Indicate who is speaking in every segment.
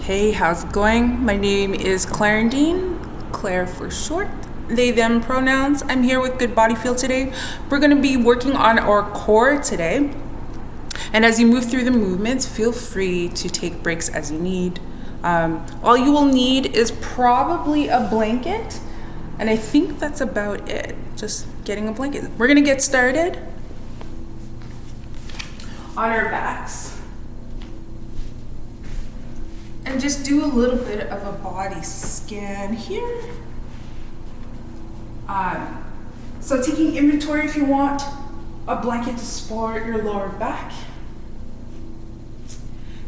Speaker 1: Hey, how's it going? My name is Clairandean, Claire for short. They, them pronouns. I'm here with Good Body Feel today. We're going to be working on our core today. And as you move through the movements, feel free to take breaks as you need. All you will need is probably a blanket. And I think that's about it. Just getting a blanket. We're going to get started on our backs. And just do a little bit of a body scan here. So taking inventory, if you want a blanket to support your lower back.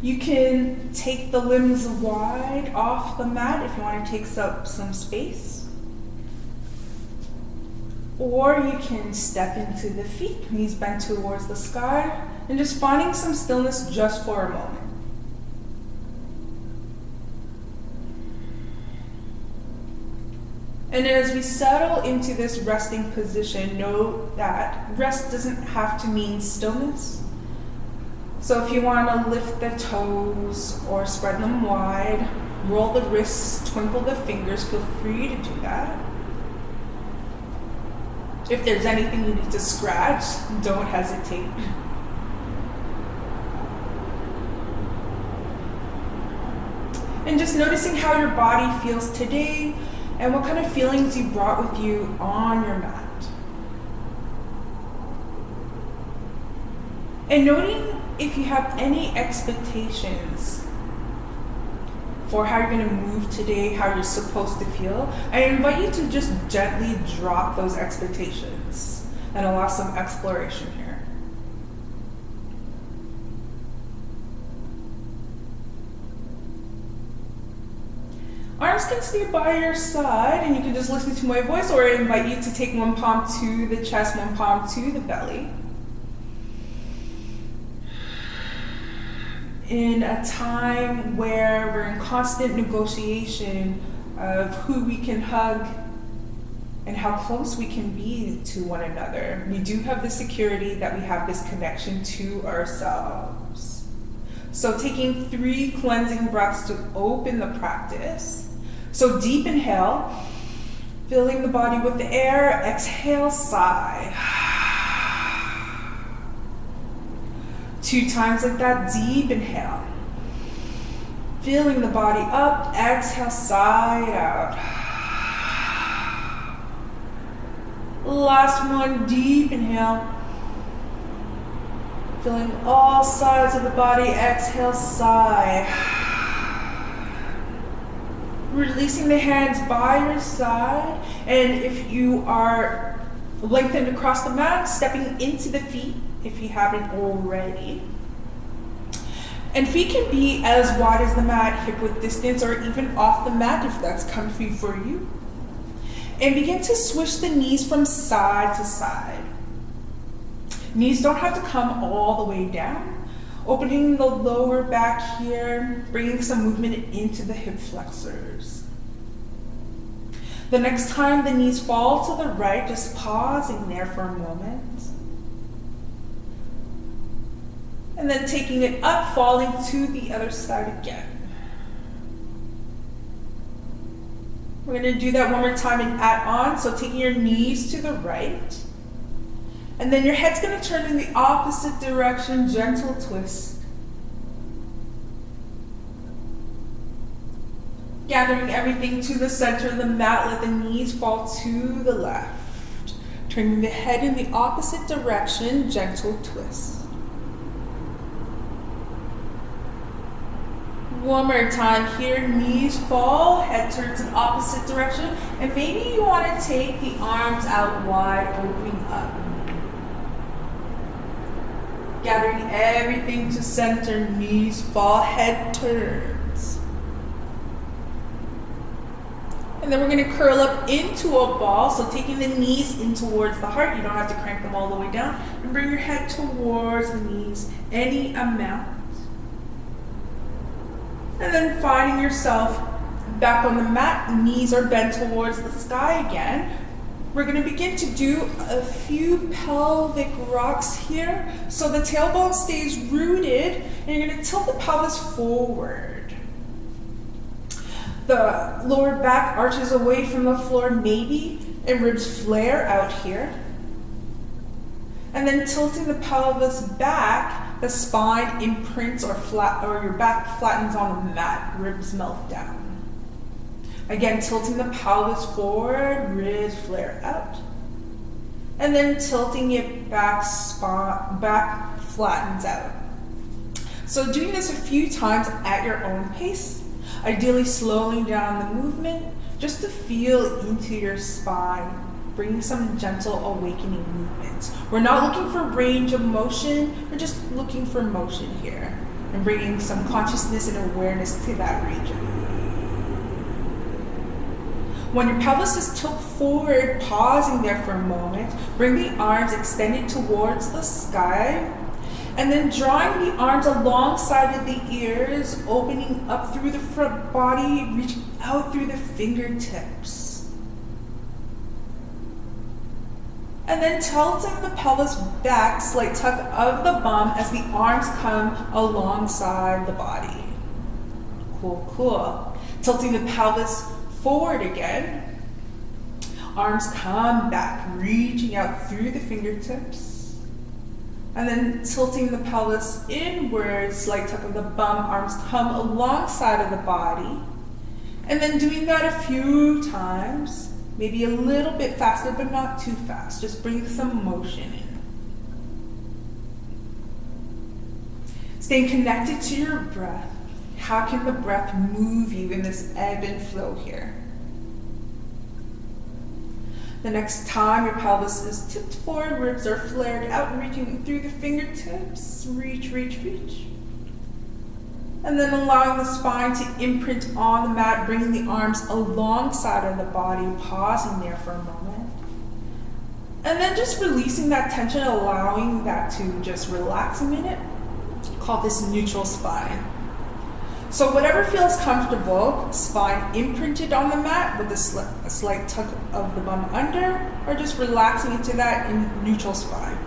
Speaker 1: You can take the limbs wide off the mat if you want to take up some space. Or you can step into the feet, knees bent towards the sky, and just finding some stillness just for a moment. And as we settle into this resting position, know that rest doesn't have to mean stillness. So if you want to lift the toes or spread them wide, roll the wrists, twinkle the fingers, feel free to do that. If there's anything you need to scratch, don't hesitate. And just noticing how your body feels today, and what kind of feelings you brought with you on your mat. And noting if you have any expectations for how you're going to move today, how you're supposed to feel, I invite you to just gently drop those expectations and allow some exploration here. Arms can stay by your side, and you can just listen to my voice, or I invite you to take one palm to the chest, one palm to the belly. In a time where we're in constant negotiation of who we can hug and how close we can be to one another, we do have the security that we have this connection to ourselves. So taking 3 cleansing breaths to open the practice. So deep inhale, filling the body with the air, exhale, sigh. 2 times like that, deep inhale. Filling the body up, exhale, sigh out. Last one, deep inhale. Filling all sides of the body, exhale, sigh. Releasing the hands by your side, and if you are lengthened across the mat, stepping into the feet if you haven't already. And feet can be as wide as the mat, hip width distance, or even off the mat if that's comfy for you. And begin to swish the knees from side to side. Knees don't have to come all the way down. Opening the lower back here, bringing some movement into the hip flexors. The next time the knees fall to the right, just pausing there for a moment. And then taking it up, falling to the other side again. We're going to do that one more time and add on. So taking your knees to the right. And then your head's going to turn in the opposite direction, gentle twist. Gathering everything to the center of the mat, let the knees fall to the left. Turning the head in the opposite direction, gentle twist. One more time here, knees fall, head turns in opposite direction, and maybe you want to take the arms out wide, opening up. Gathering everything to center, knees fall, head turns. And then we're going to curl up into a ball, so taking the knees in towards the heart, you don't have to crank them all the way down, and bring your head towards the knees, any amount. And then finding yourself back on the mat, knees are bent towards the sky again. We're going to begin to do a few pelvic rocks here. So the tailbone stays rooted, and you're going to tilt the pelvis forward. The lower back arches away from the floor maybe, and ribs flare out here. And then tilting the pelvis back, the spine imprints or your back flattens on the mat, ribs melt down. Again, tilting the pelvis forward, ribs flare out. And then tilting it back, back flattens out. So doing this a few times at your own pace, ideally slowing down the movement just to feel into your spine, bringing some gentle awakening movements. We're not looking for range of motion, we're just looking for motion here and bringing some consciousness and awareness to that region. When your pelvis is tilted forward, pausing there for a moment, bring the arms extended towards the sky, and then drawing the arms alongside of the ears, opening up through the front body, reaching out through the fingertips. And then tilting the pelvis back, slight tug of the bum as the arms come alongside the body. Cool, cool. Tilting the pelvis forward again. Arms come back, reaching out through the fingertips. And then tilting the pelvis inwards, slight tuck of the bum, arms come alongside of the body. And then doing that a few times, maybe a little bit faster, but not too fast. Just bring some motion in. Staying connected to your breath. How can the breath move you in this ebb and flow here? The next time your pelvis is tipped forward, ribs are flared out and reaching through the fingertips. Reach, reach, reach. And then allowing the spine to imprint on the mat, bringing the arms alongside of the body, pausing there for a moment. And then just releasing that tension, allowing that to just relax a minute. Call this neutral spine. So whatever feels comfortable, spine imprinted on the mat with a slight tuck of the bum under, or just relaxing into that in neutral spine.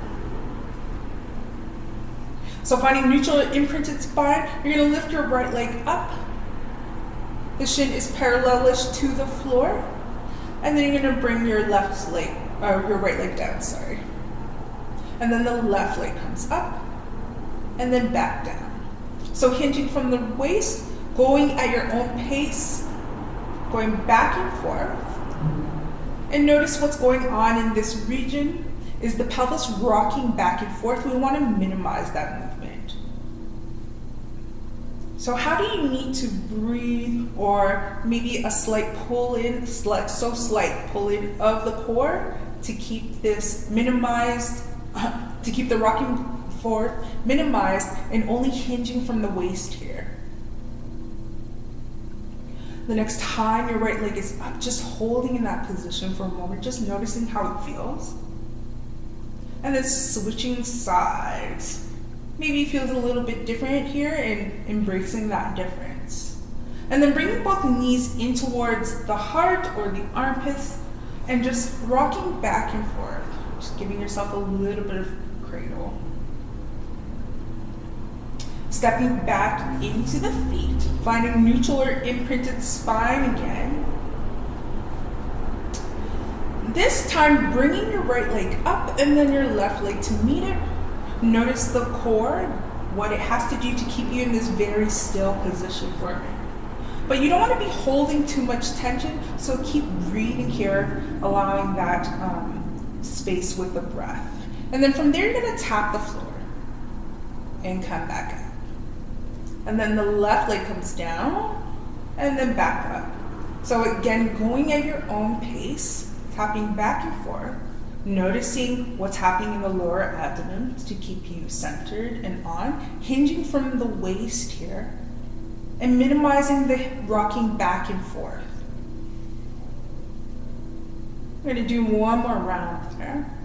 Speaker 1: So finding neutral imprinted spine, you're going to lift your right leg up. The shin is parallelish to the floor, and then you're going to bring your left leg, your right leg down, sorry. And then the left leg comes up, and then back down. So hinging from the waist, going at your own pace, going back and forth. And notice what's going on in this region is the pelvis rocking back and forth. We want to minimize that movement. So how do you need to breathe, or maybe a slight pull in, slight pull in of the core to keep this minimized, to keep the rocking forward minimized and only hinging from the waist here. The next time your right leg is up, just holding in that position for a moment, just noticing how it feels. And then switching sides. Maybe it feels a little bit different here and embracing that difference. And then bringing both knees in towards the heart or the armpits and just rocking back and forth. Just giving yourself a little bit of cradle. Stepping back into the feet, finding neutral or imprinted spine again. This time, bringing your right leg up and then your left leg to meet it. Notice the core, what it has to do to keep you in this very still position for a minute. But you don't want to be holding too much tension, so keep breathing here, allowing that space with the breath. And then from there, you're going to tap the floor and come back up. And then the left leg comes down and then back up. So again, going at your own pace, tapping back and forth, noticing what's happening in the lower abdomen to keep you centered and on, hinging from the waist here, and minimizing the rocking back and forth. We're going to do one more round there.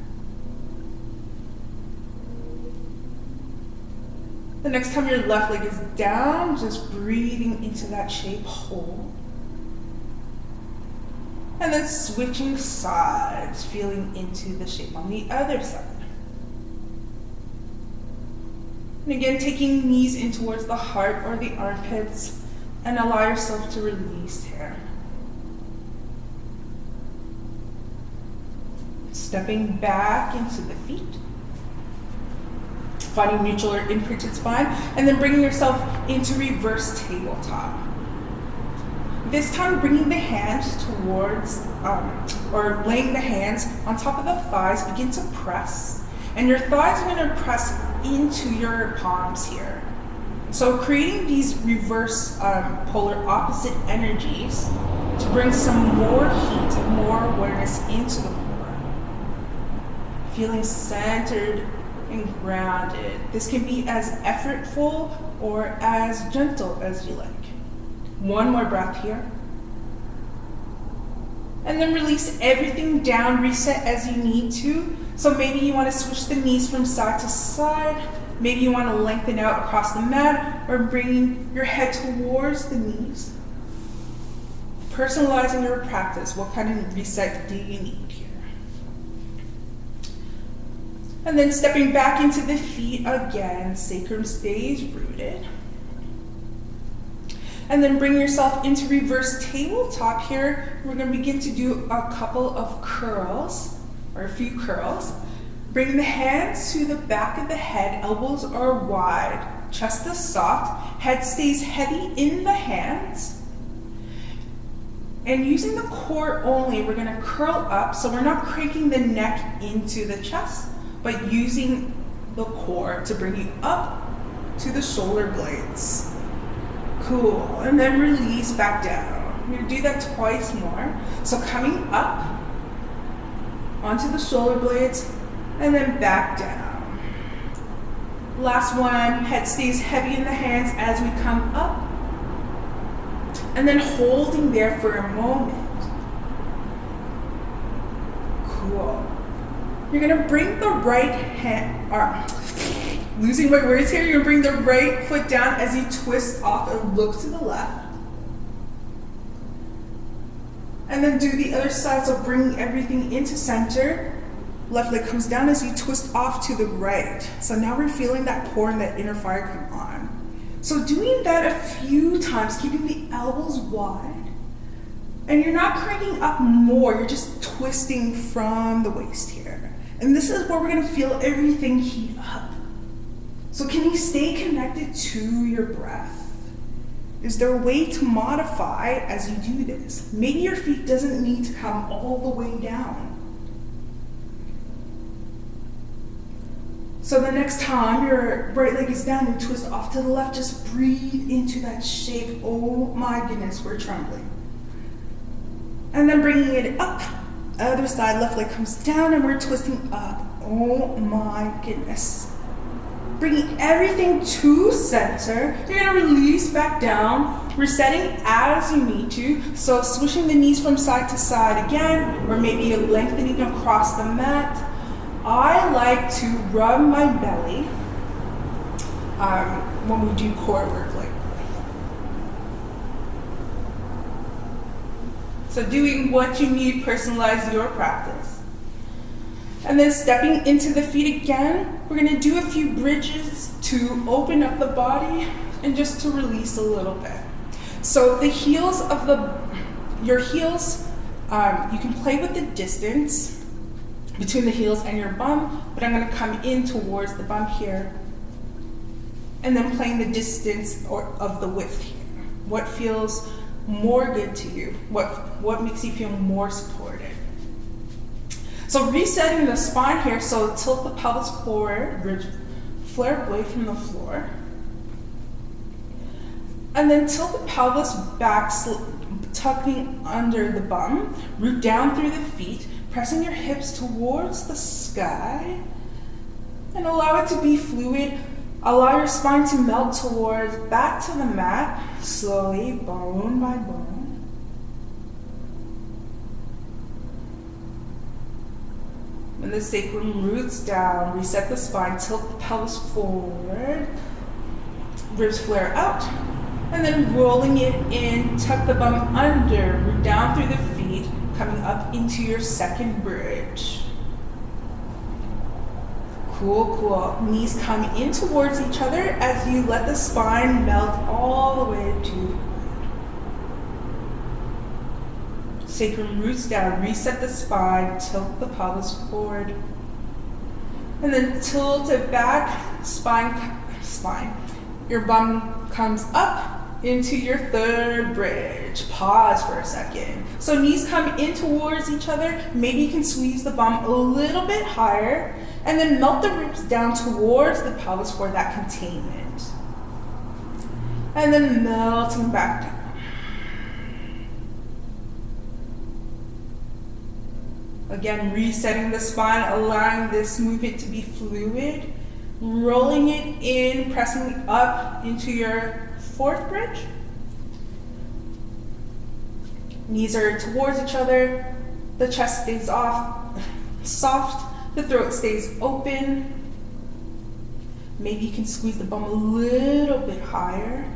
Speaker 1: The next time your left leg is down, just breathing into that shape, hold. And then switching sides, feeling into the shape on the other side. And again, taking knees in towards the heart or the armpits, And allow yourself to release here. Stepping back into the feet. Finding neutral or imprinted spine. And then bringing yourself into reverse tabletop. This time bringing the hands towards, or laying the hands on top of the thighs, begin to press. And your thighs are going to press into your palms here. So creating these reverse polar opposite energies to bring some more heat and more awareness into the core. Feeling centered and grounded. This can be as effortful or as gentle as you like. One more breath here. And then release everything down, reset as you need to. So maybe you want to switch the knees from side to side. Maybe you want to lengthen out across the mat or bring your head towards the knees. Personalizing your practice. What kind of reset do you need here? And then stepping back into the feet again. Sacrum stays rooted. And then bring yourself into reverse tabletop here. We're going to begin to do a couple of curls, or a few curls. Bring the hands to the back of the head, elbows are wide, chest is soft, head stays heavy in the hands. And using the core only, we're going to curl up, so we're not cranking the neck into the chest, but using the core to bring you up to the shoulder blades. Cool, and then release back down. We're going to do that twice more. So coming up onto the shoulder blades and then back down. Last one, head stays heavy in the hands as we come up. And then holding there for a moment. Cool. You're going to bring the right hand, losing my words here, you're going to bring the right foot down as you twist off and look to the left. And then do the other side, so bring everything into center. Left leg comes down as you twist off to the right. So now we're feeling that core and that inner fire come on. So doing that a few times, keeping the elbows wide. And you're not cranking up more, you're just twisting from the waist here. And this is where we're going to feel everything heat up. So can you stay connected to your breath? Is there a way to modify as you do this? Maybe your feet doesn't need to come all the way down. So the next time your right leg is down, you twist off to the left, just breathe into that shape. Oh my goodness, we're trembling. And then bringing it up, other side, left leg comes down and we're twisting up. Oh my goodness. Bringing everything to center. You're gonna release back down, resetting as you need to. So swishing the knees from side to side again, or maybe you're lengthening across the mat. I like to rub my belly when we do core work like that. So doing what you need, personalize your practice. And then stepping into the feet again, we're going to do a few bridges to open up the body and just to release a little bit. So the heels of your heels, you can play with the distance between the heels and your bum, but I'm going to come in towards the bum here and then playing the distance of the width here. What feels more good to you? What makes you feel more supported? So resetting the spine here, so tilt the pelvis forward, bridge, flare away from the floor. And then tilt the pelvis back, tucking under the bum, root down through the feet, pressing your hips towards the sky, and allow it to be fluid. Allow your spine to melt towards back to the mat, slowly, bone by bone. When the sacrum roots down, reset the spine, tilt the pelvis forward, ribs flare out, and then rolling it in, tuck the bum under, root down through the feet, coming up into your second bridge. Cool, cool. Knees come in towards each other as you let the spine melt all the way to the bridge. Sacrum roots down, reset the spine, tilt the pelvis forward. And then tilt it back, spine. Your bum comes up into your third bridge. Pause for a second. So knees come in towards each other. Maybe you can squeeze the bum a little bit higher and then melt the ribs down towards the pelvis for that containment. And then melting back down. Again, resetting the spine, allowing this movement to be fluid. Rolling it in, pressing up into your fourth bridge. Knees are towards each other. The chest stays soft. The throat stays open. Maybe you can squeeze the bum a little bit higher.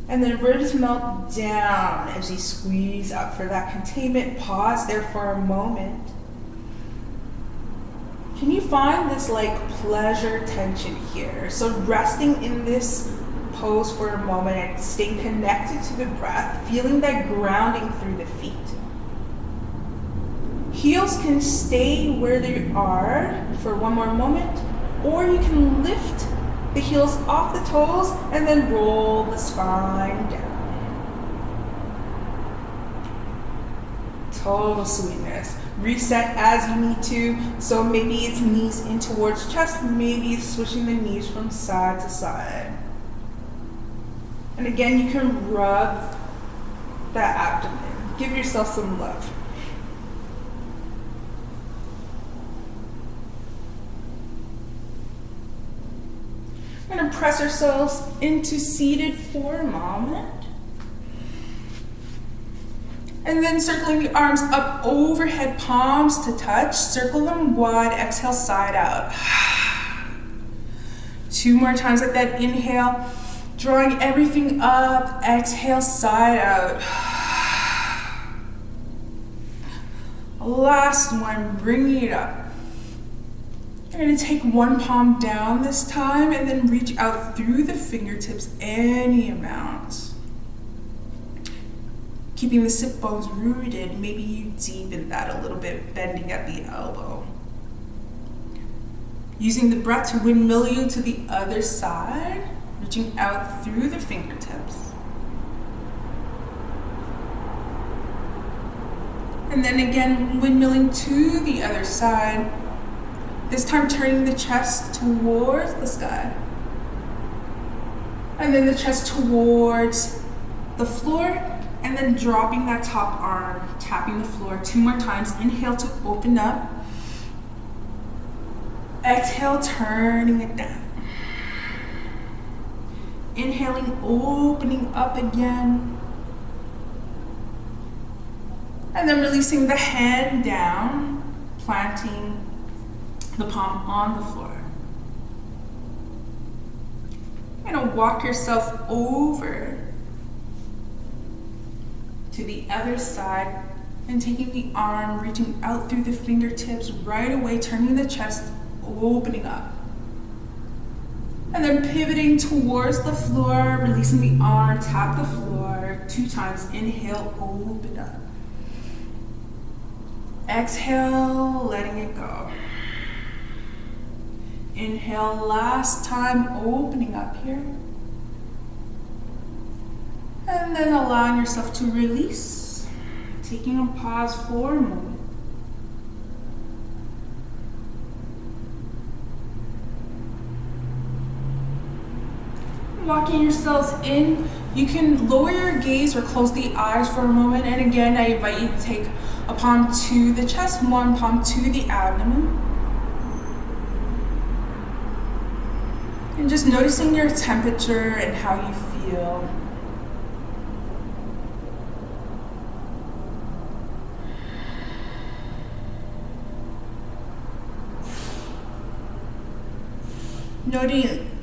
Speaker 1: And then ribs melt down as you squeeze up for that containment. Pause there for a moment. Can you find this pleasure tension here? So resting in this pose for a moment and staying connected to the breath, feeling that grounding through the feet. Heels can stay where they are for one more moment, or you can lift the heels off the toes and then roll the spine down. Total sweetness. Reset as you need to. So maybe it's knees in towards chest, maybe it's switching the knees from side to side. And again, you can rub that abdomen. Give yourself some love. We're going to press ourselves into seated for a moment. And then circling the arms up overhead, palms to touch. Circle them wide, exhale, side out. 2 more times like that, inhale. Drawing everything up, exhale, side out. Last one, bringing it up. You're going to take one palm down this time and then reach out through the fingertips any amount. Keeping the sit bones rooted, maybe you deepen that a little bit, bending at the elbow. Using the breath to windmill you to the other side, reaching out through the fingertips. And then again, windmilling to the other side, this time turning the chest towards the sky. And then the chest towards the floor. And then dropping that top arm, tapping the floor 2 more times. Inhale to open up. Exhale, turning it down. Inhaling, opening up again. And then releasing the hand down, planting the palm on the floor. You're gonna walk yourself over to the other side and taking the arm, reaching out through the fingertips, right away turning the chest, opening up. And then pivoting towards the floor, releasing the arm, tap the floor 2 times. Inhale, open up. Exhale, letting it go. Inhale, last time, opening up here. And then allowing yourself to release, taking a pause for a moment. Walking yourselves in, you can lower your gaze or close the eyes for a moment. And again, I invite you to take a palm to the chest, 1 palm to the abdomen. And just noticing your temperature and how you feel.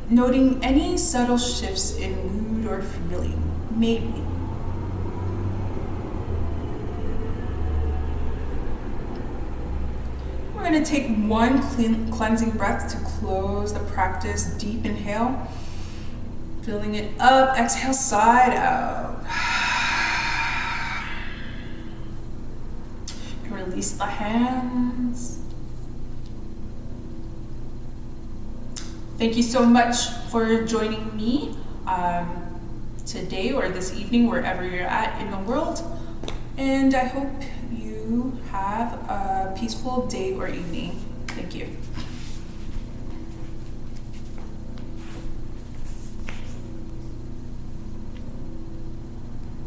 Speaker 1: Noting any subtle shifts in mood or feeling, maybe. We're going to take 1 cleansing breath to close the practice. Deep inhale, filling it up. Exhale, side out. release the hands. Thank you so much for joining me today or this evening, wherever you're at in the world. And I hope you have a peaceful day or evening. Thank you.